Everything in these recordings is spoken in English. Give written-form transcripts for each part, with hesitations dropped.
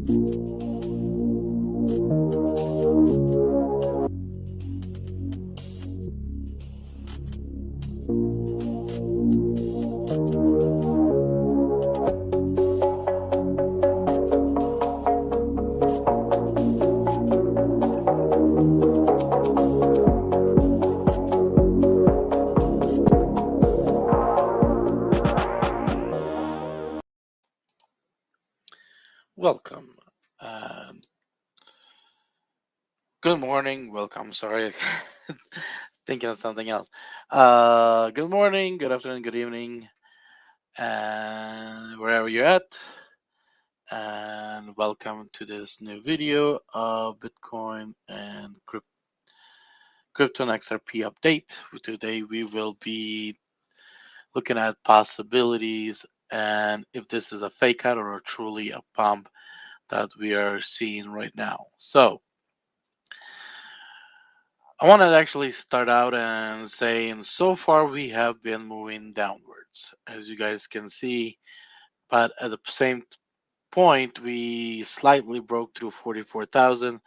Welcome. Good morning. Welcome. Sorry, thinking of something else. Good morning, good afternoon, good evening, and wherever you're at. And welcome to this new video of Bitcoin and crypto and XRP update. Today we will be looking at possibilities and if this is a fake out or truly a pump that we are seeing right now. So I want to actually start out and saying so far we have been moving downwards, as you guys can see, but at the same point we slightly broke through 44,000,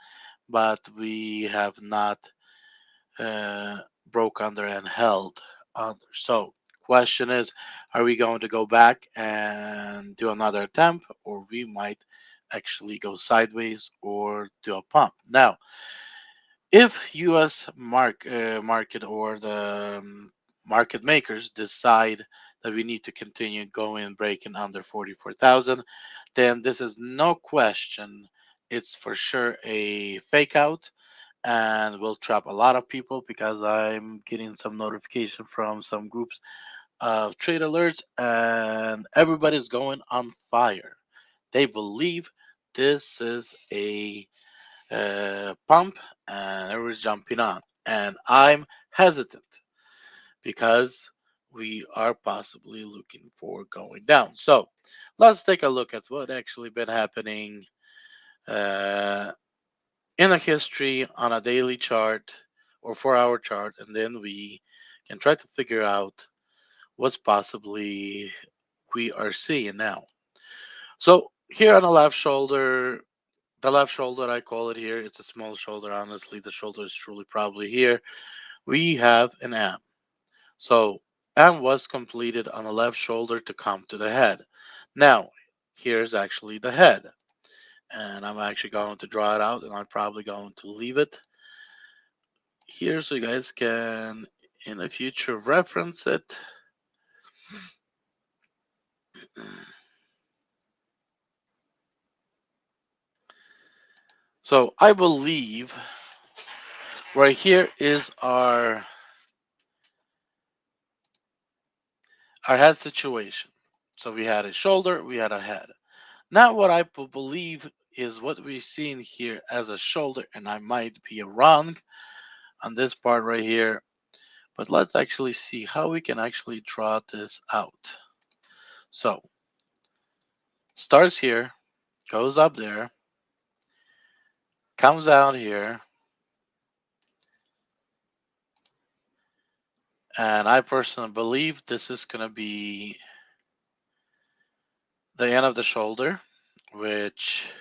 but we have not broke under and held under. So question is, are we going to go back and do another attempt, or we might actually go sideways or do a pump? Now, if U.S. market or the market makers decide that we need to continue going and breaking under 44,000, then this is no question. It's for sure a fake out and will trap a lot of people because I'm getting some notification from some groups of trade alerts and everybody's going on fire. They believe this is a pump and everyone's jumping on. And I'm hesitant because we are possibly looking for going down. So let's take a look at what actually been happening uh, in a history on a daily chart or 4-hour chart, and then we can try to figure out what's possibly we are seeing now. So here on the left shoulder, I call it here, it's a small shoulder. Honestly, the shoulder is truly probably here. We have an M. So M was completed on the left shoulder to come to the head. Now, here's actually the head. And I'm actually going to draw it out and I'm probably going to leave it here so you guys can in the future reference it. So I believe right here is our head situation. So we had a shoulder, we had a head. Now what I believe is what we're seeing here as a shoulder, and I might be wrong on this part right here, but let's actually see how we can actually draw this out. So starts here, goes up there, comes out here, and I personally believe this is going to be the end of the shoulder, which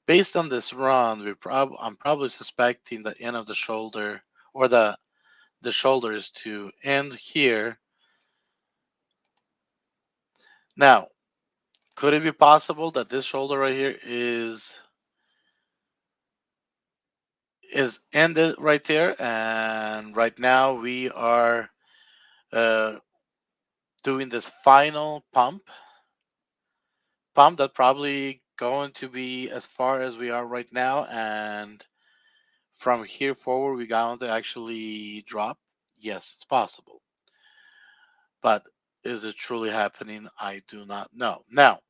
based on this run, I'm probably suspecting the end of the shoulder or the shoulder is to end here. Now, could it be possible that this shoulder right here is ended right there, and right now we are uh, doing this final pump that probably going to be as far as we are right now, and from here forward we're going to actually drop? Yes, it's possible. But is it truly happening? I do not know. Now,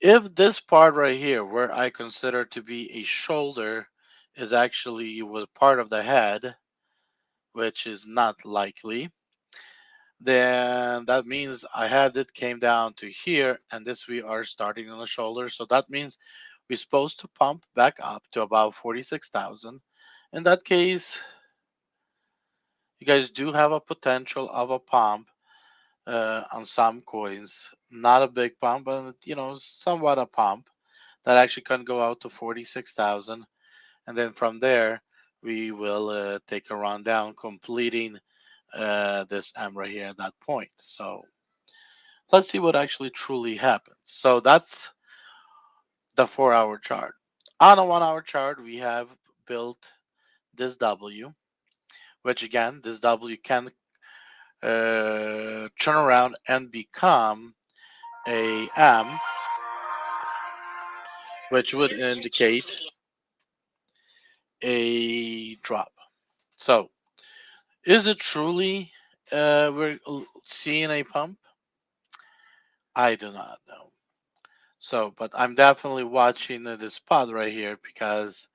if this part right here, where I consider to be a shoulder, is actually was part of the head, which is not likely, then that means I had it came down to here, and this we are starting on the shoulder. So that means we're supposed to pump back up to about 46,000. In that case, you guys do have a potential of a pump on some coins. Not a big pump, but somewhat a pump. that actually can go out to 46,000. And then from there, we will take a run down, completing this M right here at that point. So let's see what actually truly happens. So that's the 4 hour chart. On a 1 hour chart, we have built this W, which again, this W can turn around and become a M, which would indicate a drop. So is it truly we're seeing a pump? I do not know. So, but I'm definitely watching this spot right here because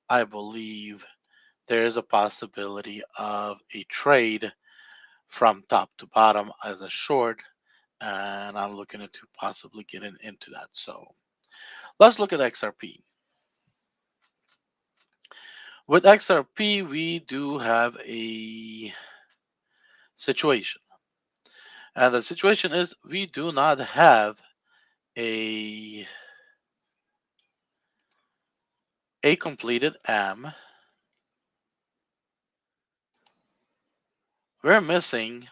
I believe there is a possibility of a trade from top to bottom as a short, and I'm looking into possibly getting into that. So let's look at XRP. With XRP, we do have a situation, and the situation is we do not have a a completed M. We're missing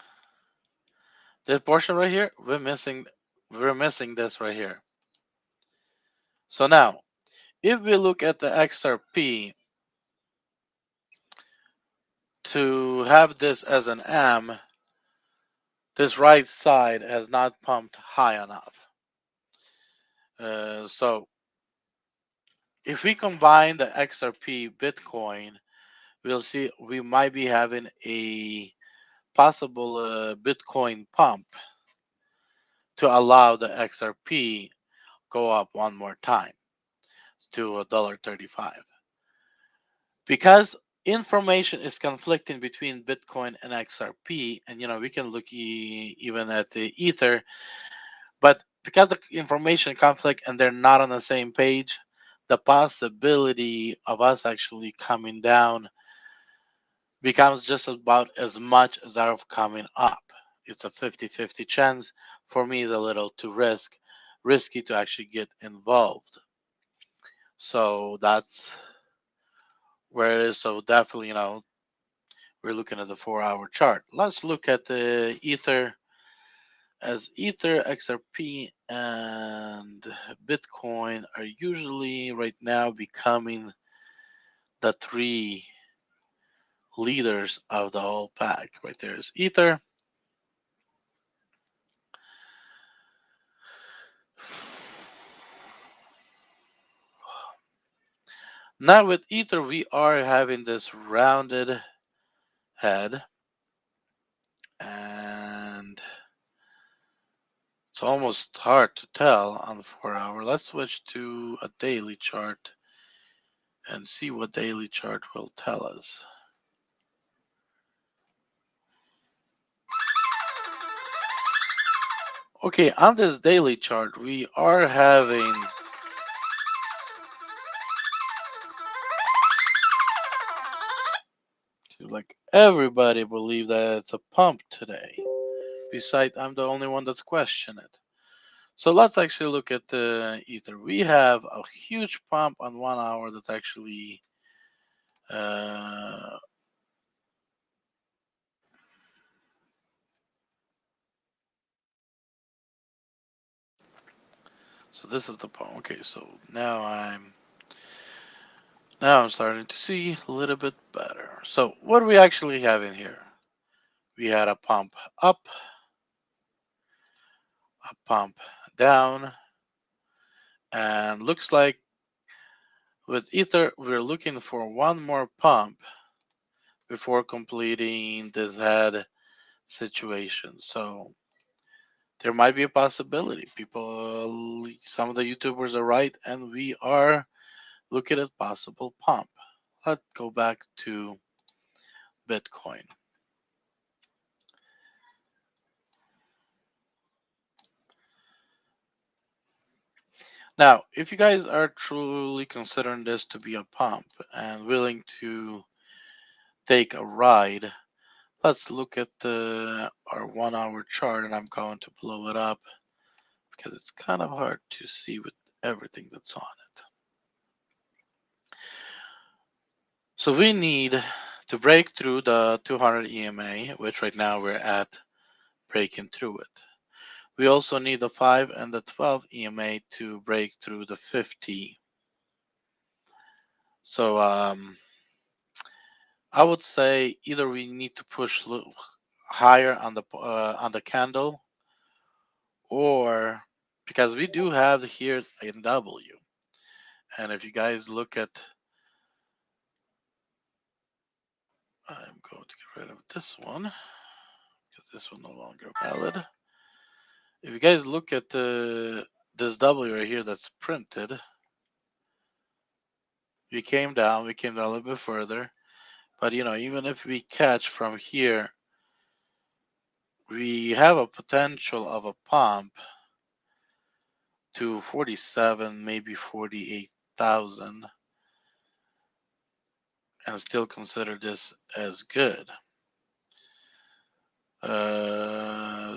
this portion right here. We're missing this right here. So now, if we look at the XRP to have this as an M, this right side has not pumped high enough. So if we combine the XRP Bitcoin, we'll see we might be having a possible Bitcoin pump to allow the XRP go up one more time to $1.35. Because information is conflicting between Bitcoin and XRP, and we can look even at the Ether, but because the information conflict and they're not on the same page, the possibility of us actually coming down becomes just about as much as our of coming up. It's a 50-50 chance. For me, it's a little too risky to actually get involved. So that's where it is. So definitely, we're looking at the 4 hour chart. Let's look at the Ether, as Ether, XRP, and Bitcoin are usually right now becoming the three leaders of the whole pack. Right there is Ether. Now with Ether, we are having this rounded head, and it's almost hard to tell on the 4 hour. Let's switch to a daily chart and see what daily chart will tell us. Okay, on this daily chart, we are having like everybody believe that it's a pump today. Besides, I'm the only one that's questioning it. So let's actually look at the Ether. We have a huge pump on 1 hour that's actually uh, so this is the pump. Okay, so now I'm starting to see a little bit better. So what do we actually have in here? We had a pump up, a pump down, and looks like with Ether we're looking for one more pump before completing this head situation. So there might be a possibility. Some of the YouTubers are right, and we are looking at possible pump. Let's go back to Bitcoin. Now, if you guys are truly considering this to be a pump and willing to take a ride, let's look at our 1 hour chart, and I'm going to blow it up because it's kind of hard to see with everything that's on it. So we need to break through the 200 EMA, which right now we're at breaking through it. We also need the 5 and the 12 EMA to break through the 50. So I would say either we need to push higher on the candle, or because we do have here a W, and if you guys look at, I'm going to get rid of this one because this one no longer valid. If you guys look at this W right here that's printed, we came down a little bit further, but even if we catch from here, we have a potential of a pump to 47, maybe 48,000, and still consider this as good.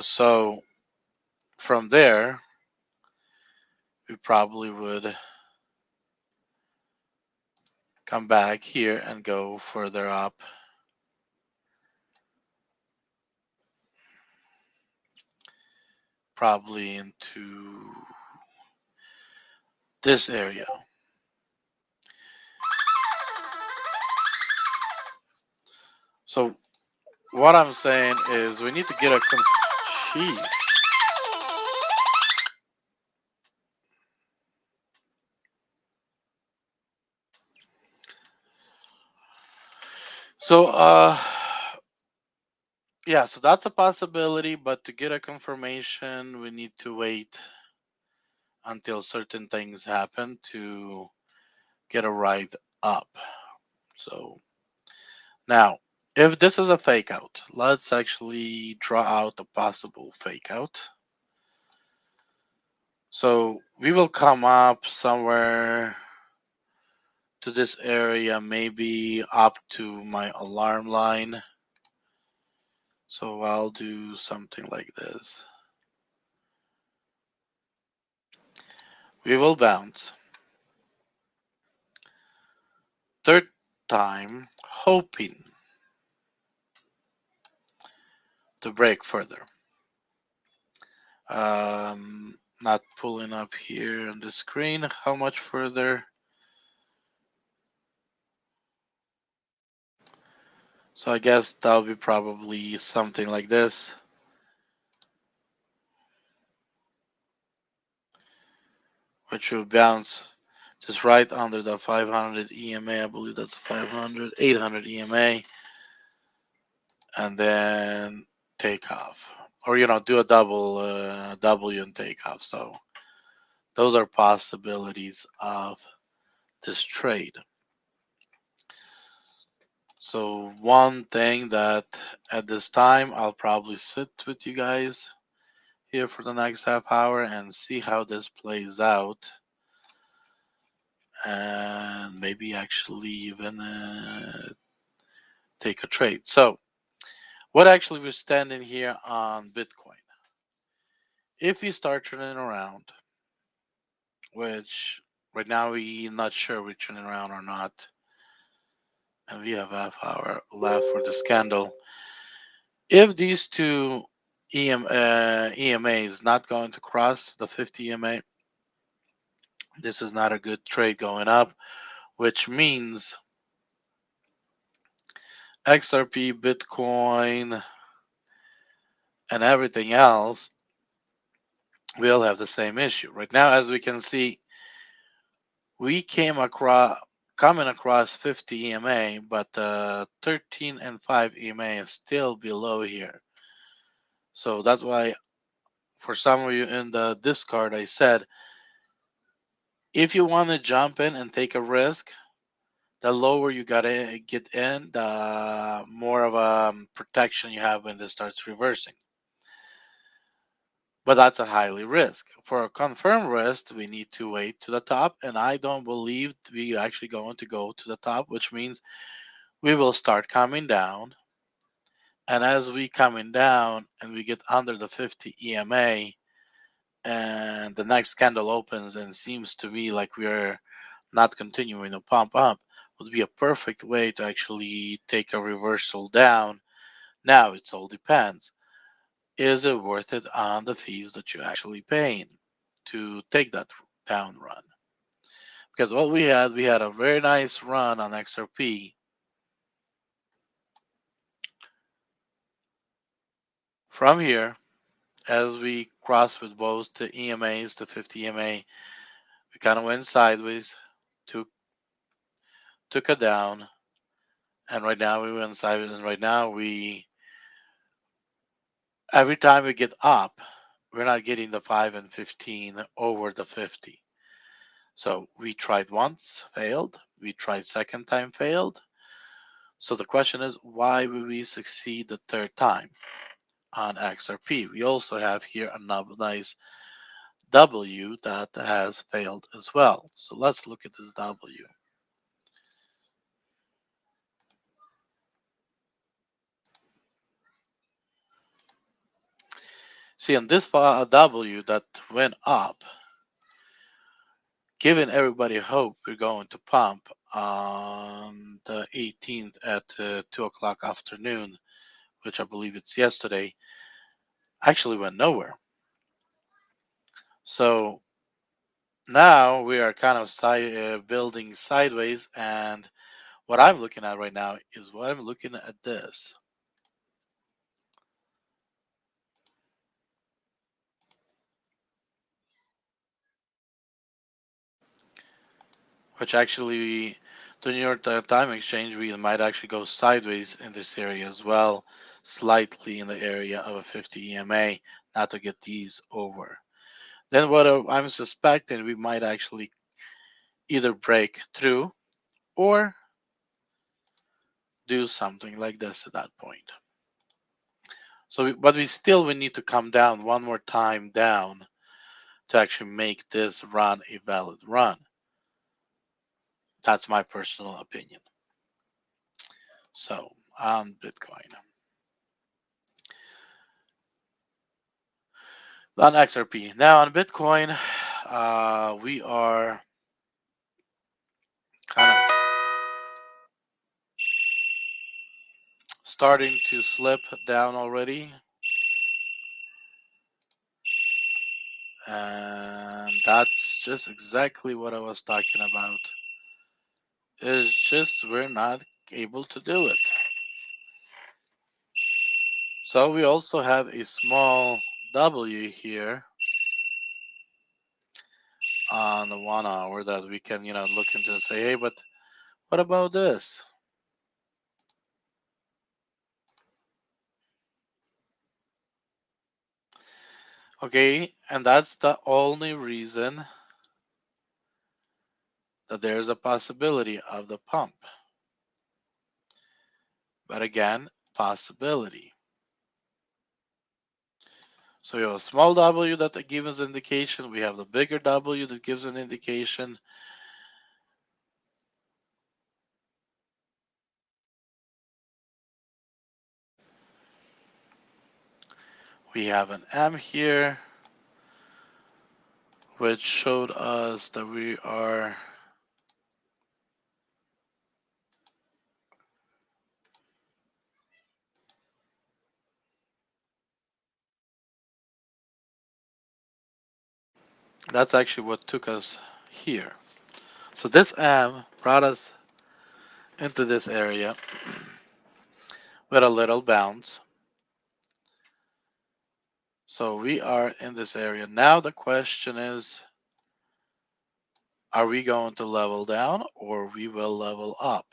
So from there, we probably would come back here and go further up. Probably into this area. So what I'm saying is we need to get a Jeez. So yeah, so that's a possibility, but to get a confirmation, we need to wait until certain things happen to get a ride up. So now, if this is a fake out, let's actually draw out a possible fake out. So we will come up somewhere to this area, maybe up to my alarm line. So I'll do something like this. We will bounce. Third time, hoping to break further. Not pulling up here on the screen how much further. So I guess that'll be probably something like this. Which will bounce just right under the 500 EMA. I believe that's 500, 800 EMA. And then take off. Or, do a double W and take off. So those are possibilities of this trade. So one thing that at this time I'll probably sit with you guys here for the next half hour and see how this plays out, and maybe actually even take a trade. So what actually we're standing here on Bitcoin. If we start turning around, which right now we're not sure we're turning around or not, and we have half hour left for this candle. If these two EMA is not going to cross the 50 EMA, this is not a good trade going up, which means XRP, Bitcoin, and everything else will have the same issue. Right now, as we can see, we coming across 50 EMA, but 13 and 5 EMA is still below here. So that's why for some of you in the Discord, I said, if you want to jump in and take a risk, the lower you gotta get in, the more of a protection you have when this starts reversing. But that's a highly risk. For a confirmed risk, we need to wait to the top, and I don't believe we actually going to go to the top, which means we will start coming down. And as we coming down and we get under the 50 EMA, and the next candle opens and seems to me like we're not continuing to pump up, would be a perfect way to actually take a reversal down. Now it all depends. Is it worth it on the fees that you're actually paying to take that down run? Because what we had a very nice run on XRP from here. As we crossed with both the EMAs, the 50 EMA, we kind of went sideways, took took it down, and right now we went sideways. And right now we, every time we get up, we're not getting the 5 and 15 over the 50. So we tried once, failed. We tried second time, failed. So the question is, why will we succeed the third time on XRP? We also have here a nice W that has failed as well. So let's look at this W. See, on this W that went up, giving everybody hope we're going to pump on the 18th at 2 o'clock afternoon, which I believe it's yesterday, actually went nowhere. So now we are kind of building sideways, and what I'm looking at right now is what I'm looking at this, which actually the New York Time Exchange, we might actually go sideways in this area as well, slightly in the area of a 50 EMA, not to get these over. Then what I'm suspecting, we might actually either break through or do something like this at that point. So, but we need to come down one more time down to actually make this run a valid run. That's my personal opinion. So on Bitcoin, on XRP. Now on Bitcoin, we are kind of starting to slip down already, and that's just exactly what I was talking about. Is just we're not able to do it. So we also have a small W here on the 1 hour that we can, look into and say, hey, but what about this? Okay, and that's the only reason that there's a possibility of the pump. But again, possibility. So we have a small W that gives us indication. We have the bigger W that gives an indication. We have an M here, which showed us that we are that's actually what took us here. So this M brought us into this area with a little bounce. So we are in this area. Now the question is, are we going to level down or we will level up?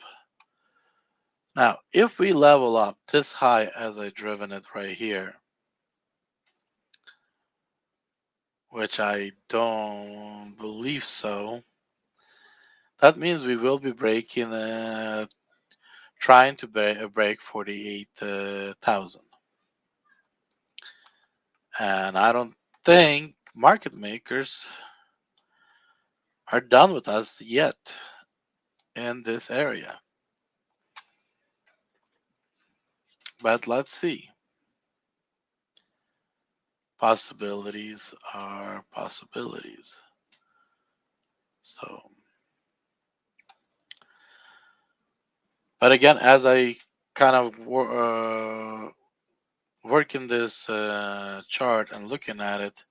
Now, if we level up this high as I driven it right here, which I don't believe so, that means we will be breaking, trying to break 48,000. And I don't think market makers are done with us yet in this area. But let's see. possibilities are possibilities. So, but again, as I kind of working this chart and looking at it,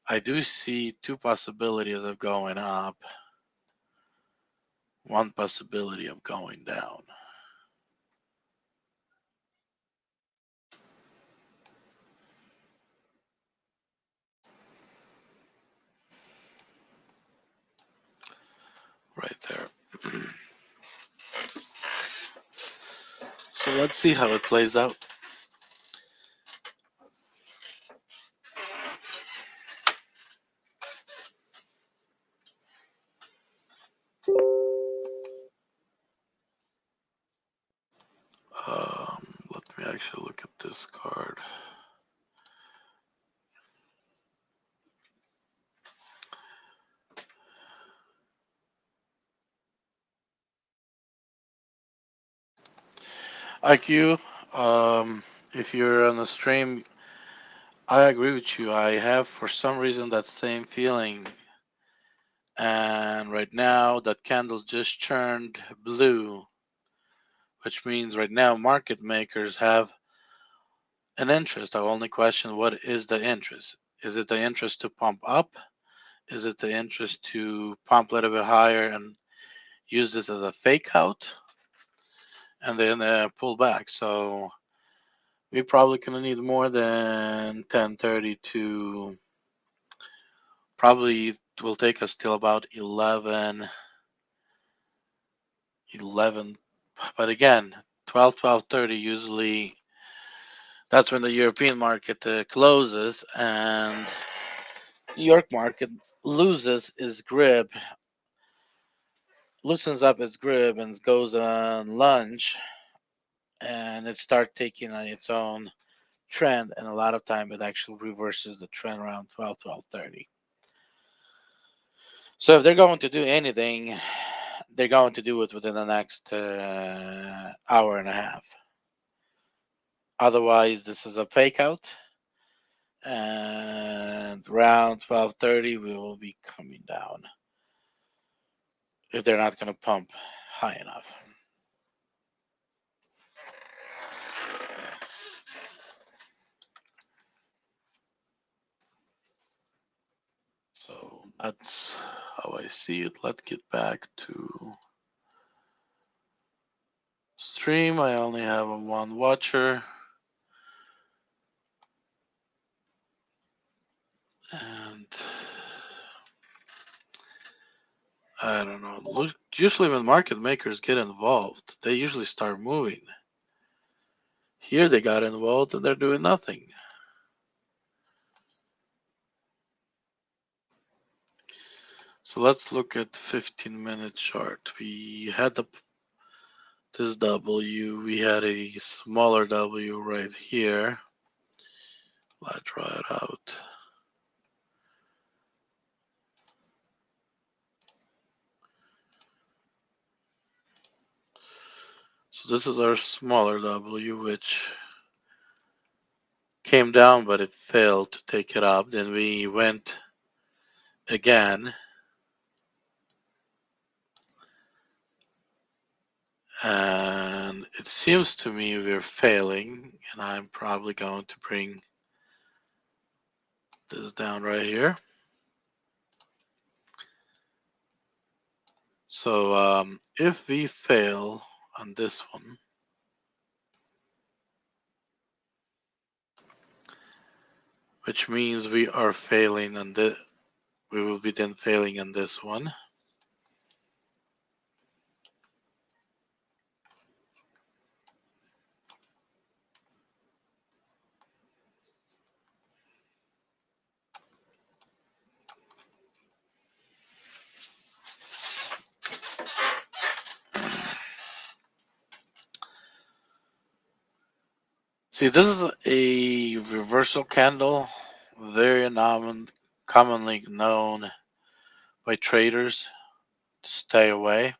I do see two possibilities of going up, one possibility of going down. Right there. So let's see how it plays out. Let me actually look at this card. IQ, if you're on the stream, I agree with you. I have, for some reason, that same feeling. And right now, that candle just turned blue, which means right now market makers have an interest. I only question, what is the interest? Is it the interest to pump up? Is it the interest to pump a little bit higher and use this as a fake out and then pull back? So we probably gonna need more than 10:30 to, probably it will take us till about 11. But again, 12:30 usually, that's when the European market closes, and New York market loses its grip, loosens up its grip and goes on lunge, and it starts taking on its own trend, and a lot of time it actually reverses the trend around 12:30. So if they're going to do anything, they're going to do it within the next hour and a half. Otherwise, this is a fake out, and around 12:30 we will be coming down if they're not going to pump high enough. So that's how I see it. Let's get back to stream. I only have one watcher. And I don't know. Look, usually when market makers get involved, they usually start moving. Here they got involved and they're doing nothing. So let's look at 15-minute chart. We had this W. We had a smaller W right here. Let's try it out. So this is our smaller W, which came down, but it failed to take it up. Then we went again, and it seems to me we're failing, and I'm probably going to bring this down right here. So if we fail on this one, which means we are failing on this, we will be then failing on this one. See, this is a reversal candle, very commonly known by traders to stay away.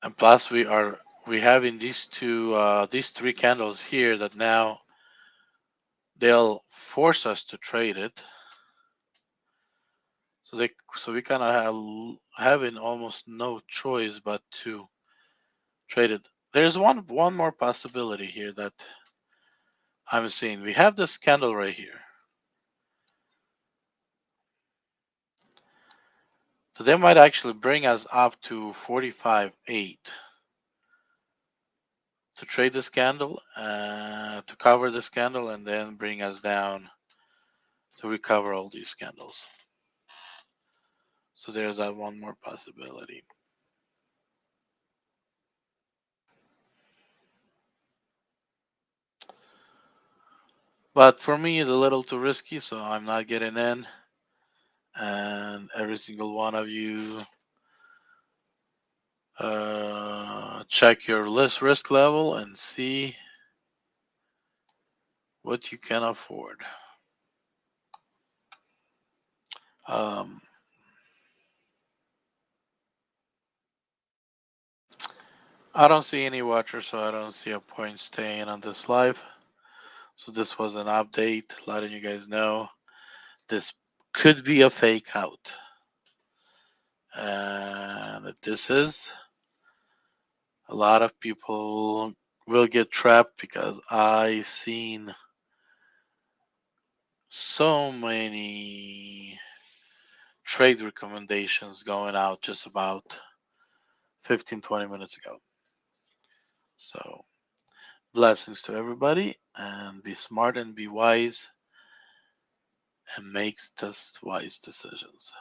And plus, we are we have in these three candles here that now they'll force us to trade it. So we kind of having almost no choice but to trade it. There's one more possibility here that I'm seeing. We have this candle right here. So they might actually bring us up to 45.8 to trade this candle, to cover this candle, and then bring us down to recover all these candles. So there's that one more possibility. But for me, it's a little too risky, so I'm not getting in. And every single one of you, check your risk level and see what you can afford. Um, I don't see any watchers, so I don't see a point staying on this live. So this was an update, letting you guys know this could be a fake out. And if this is, a lot of people will get trapped because I've seen so many trade recommendations going out just about 15-20 minutes ago. So blessings to everybody, and be smart and be wise and make the wise decisions.